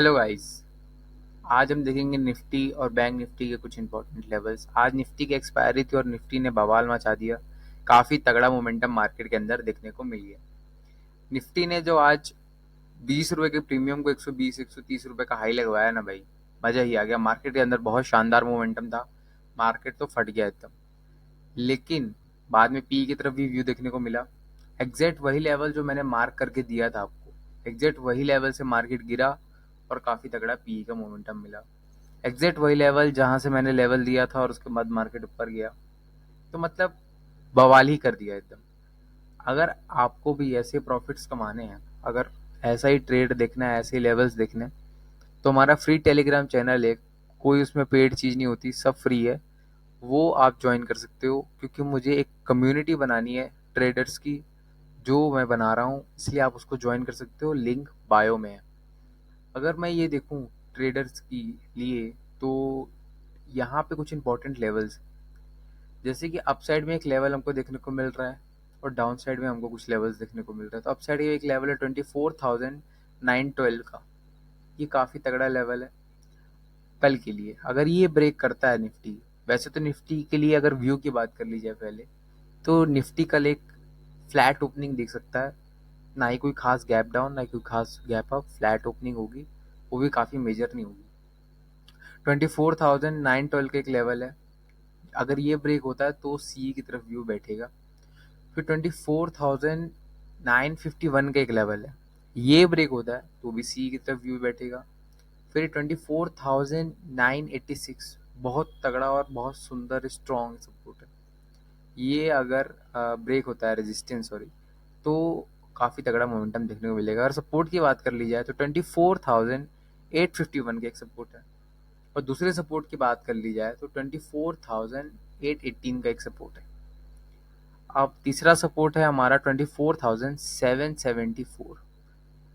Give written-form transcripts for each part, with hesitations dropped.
Hello guys. आज हम देखेंगे निफ्टी और बैंक निफ्टी के कुछ इंपॉर्टेंट लेवल्स। आज निफ्टी की एक्सपायरी थी और निफ्टी ने बवाल मचा दिया। काफ़ी तगड़ा मोमेंटम मार्केट के अंदर देखने को मिल गया। निफ्टी ने जो आज 20 रुपए के प्रीमियम को 120-130 रुपए का हाई लगवाया ना भाई, मज़ा ही आ गया। मार्केट के अंदर बहुत शानदार मोमेंटम था। मार्केट तो फट गया एकदम। लेकिन बाद में पी की तरफ भी व्यू देखने को मिला। एग्जैक्ट वही लेवल जो मैंने मार्क करके दिया था आपको, एग्जैक्ट वही लेवल से मार्केट गिरा और काफ़ी तगड़ा पी का मोमेंटम मिला। एग्जैक्ट वही लेवल जहाँ से मैंने लेवल दिया था और उसके बाद मार्केट ऊपर गया। तो मतलब बवाल ही कर दिया एकदम। अगर आपको भी ऐसे प्रॉफिट्स कमाने हैं, अगर ऐसा ही ट्रेड देखना है, ऐसे ही लेवल्स देखने हैं, तो हमारा फ्री टेलीग्राम चैनल है। कोई उसमें पेड चीज़ नहीं होती, सब फ्री है। वो आप ज्वाइन कर सकते हो, क्योंकि मुझे एक कम्युनिटी बनानी है ट्रेडर्स की, जो मैं बना रहा हूँ, इसलिए आप उसको ज्वाइन कर सकते हो। लिंक बायो में है। अगर मैं ये देखूँ ट्रेडर्स की लिए, तो यहाँ पे कुछ इंपॉर्टेंट लेवल्स, जैसे कि अप साइड में एक लेवल हमको देखने को मिल रहा है और डाउन साइड में हमको कुछ लेवल्स देखने को मिल रहा है। तो अप साइड ये एक लेवल है 24,912 का। ये काफ़ी तगड़ा लेवल है कल के लिए। अगर ये ब्रेक करता है निफ्टी, वैसे तो निफ्टी के लिए अगर व्यू की बात कर ली जाए पहले, तो निफ्टी कल एक फ्लैट ओपनिंग दिख सकता है। ना ही कोई खास गैप डाउन, ना ही कोई खास गैप अप, फ्लैट ओपनिंग होगी। वो भी काफ़ी मेजर नहीं होगी। 24,912 का एक लेवल है। अगर ये ब्रेक होता है तो सी की तरफ व्यू बैठेगा। फिर 24,951 का एक लेवल है। ये ब्रेक होता है तो भी सी की तरफ व्यू बैठेगा। फिर 24,986 बहुत तगड़ा और बहुत सुंदर स्ट्रॉन्ग सपोर्ट है। ये अगर ब्रेक होता है, रेजिस्टेंस सॉरी, तो काफ़ी तगड़ा मोमेंटम देखने को मिलेगा। अगर सपोर्ट की बात कर ली जाए तो 24,851 का एक सपोर्ट है। और दूसरे सपोर्ट की बात कर ली जाए तो 24,818 का एक सपोर्ट है। अब तीसरा सपोर्ट है हमारा 24,774।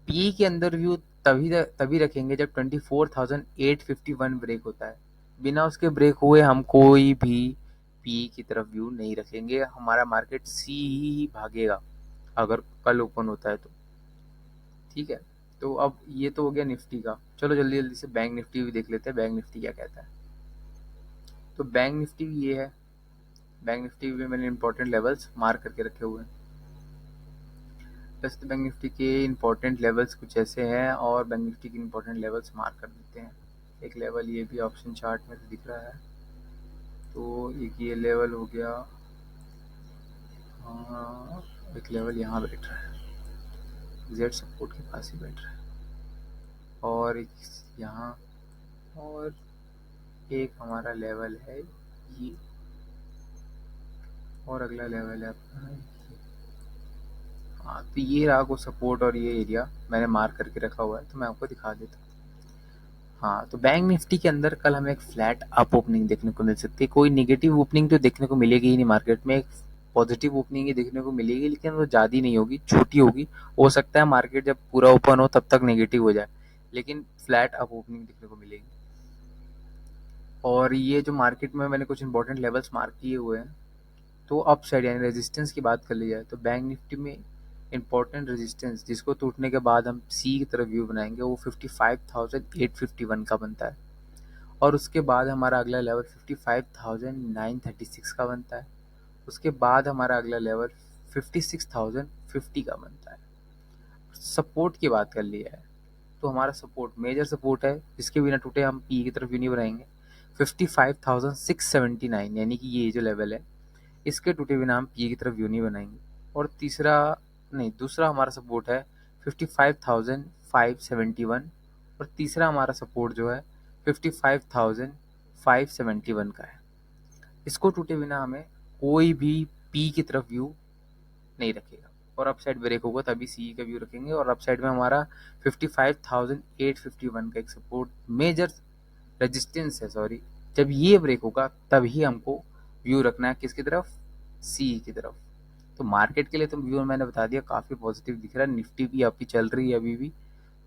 पी के अंदर व्यू तभी तभी रखेंगे जब 24,851 ब्रेक होता है। बिना उसके ब्रेक हुए हम कोई भी पी की तरफ व्यू नहीं रखेंगे। हमारा मार्केट सी ही भागेगा अगर कल ओपन होता है तो। ठीक है। तो अब ये तो हो गया निफ्टी का। चलो जल्दी जल्दी से बैंक निफ्टी भी देख लेते हैं, बैंक निफ्टी क्या कहता है। तो बैंक निफ्टी भी ये है। बैंक निफ्टी में मैंने इंपॉर्टेंट लेवल्स मार्क करके रखे हुए हैं। वैसे तो बैंक निफ्टी के इंपॉर्टेंट लेवल्स कुछ ऐसे हैं, और बैंक निफ्टी के इंपॉर्टेंट लेवल्स मार्क कर देते हैं। एक लेवल ये भी ऑप्शन चार्ट में तो दिख रहा है। तो एक ये लेवल हो गया। एक लेवल यहाँ बैठ रहा है, जेड सपोर्ट के पास ही बैठ रहा है। और एक यहाँ, और एक हमारा लेवल है ये, और अगला लेवल है अपना ये। हाँ, तो ये रहा को सपोर्ट और ये एरिया मैंने मार्क करके रखा हुआ है, तो मैं आपको दिखा देता हूँ। हाँ, तो बैंक निफ्टी के अंदर कल हमें एक फ्लैट अप ओपनिंग देखने को मिल सकती है। कोई नेगेटिव ओपनिंग तो देखने को मिलेगी ही नहीं मार्केट में। एक पॉजिटिव ओपनिंग ही देखने को मिलेगी, लेकिन वो ज़्यादा नहीं होगी, छोटी होगी। हो सकता है मार्केट जब पूरा ओपन हो तब तक नेगेटिव हो जाए, लेकिन फ्लैट अप ओपनिंग देखने को मिलेगी। और ये जो मार्केट में मैंने कुछ इंपॉर्टेंट लेवल्स मार्क किए हुए हैं, तो अप साइड यानी रेजिस्टेंस की बात कर ली जाए तो बैंक निफ्टी में इंपॉर्टेंट रेजिस्टेंस जिसको टूटने के बाद हम सी की तरफ व्यू बनाएंगे, वो 55,851 का बनता है। और उसके बाद हमारा अगला लेवल 55,936 का बनता है। उसके बाद हमारा अगला लेवल 56,050 का बनता है। सपोर्ट की बात कर ली है तो हमारा सपोर्ट मेजर सपोर्ट है, जिसके बिना टूटे हम पी की तरफ व्यू नहीं बनाएंगे। 55,679 यानी कि ये जो लेवल है, इसके टूटे बिना हम पी की तरफ व्यू नहीं बनाएंगे। और तीसरा नहीं, दूसरा हमारा सपोर्ट है 55,571। और तीसरा हमारा सपोर्ट जो है 55,571 का है। इसको टूटे बिना हमें कोई भी पी की तरफ व्यू नहीं रखेगा। और अप साइड ब्रेक होगा तभी सी का व्यू रखेंगे। और अप साइड में हमारा 55,851 का एक सपोर्ट मेजर रेजिस्टेंस है, सॉरी। जब ये ब्रेक होगा तभी हमको व्यू रखना है किसकी तरफ, सी की तरफ। तो मार्केट के लिए तो व्यू मैंने बता दिया, काफ़ी पॉजिटिव दिख रहा है। निफ्टी भी अभी चल रही है अभी भी,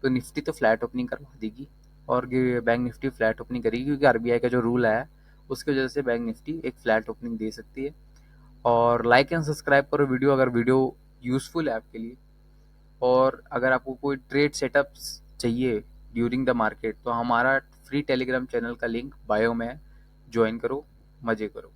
तो निफ्टी तो फ्लैट ओपनिंग करवा देगी और बैंक निफ्टी फ्लैट ओपनिंग करेगी, क्योंकि आरबीआई का जो रूल है उसकी वजह से बैंक निफ्टी एक फ्लैट ओपनिंग दे सकती है। और लाइक एंड सब्सक्राइब करो वीडियो, अगर वीडियो यूज़फुल है आपके लिए। और अगर आपको कोई ट्रेड सेटअप्स चाहिए ड्यूरिंग द मार्केट, तो हमारा फ्री टेलीग्राम चैनल का लिंक बायो में है, ज्वाइन करो, मज़े करो।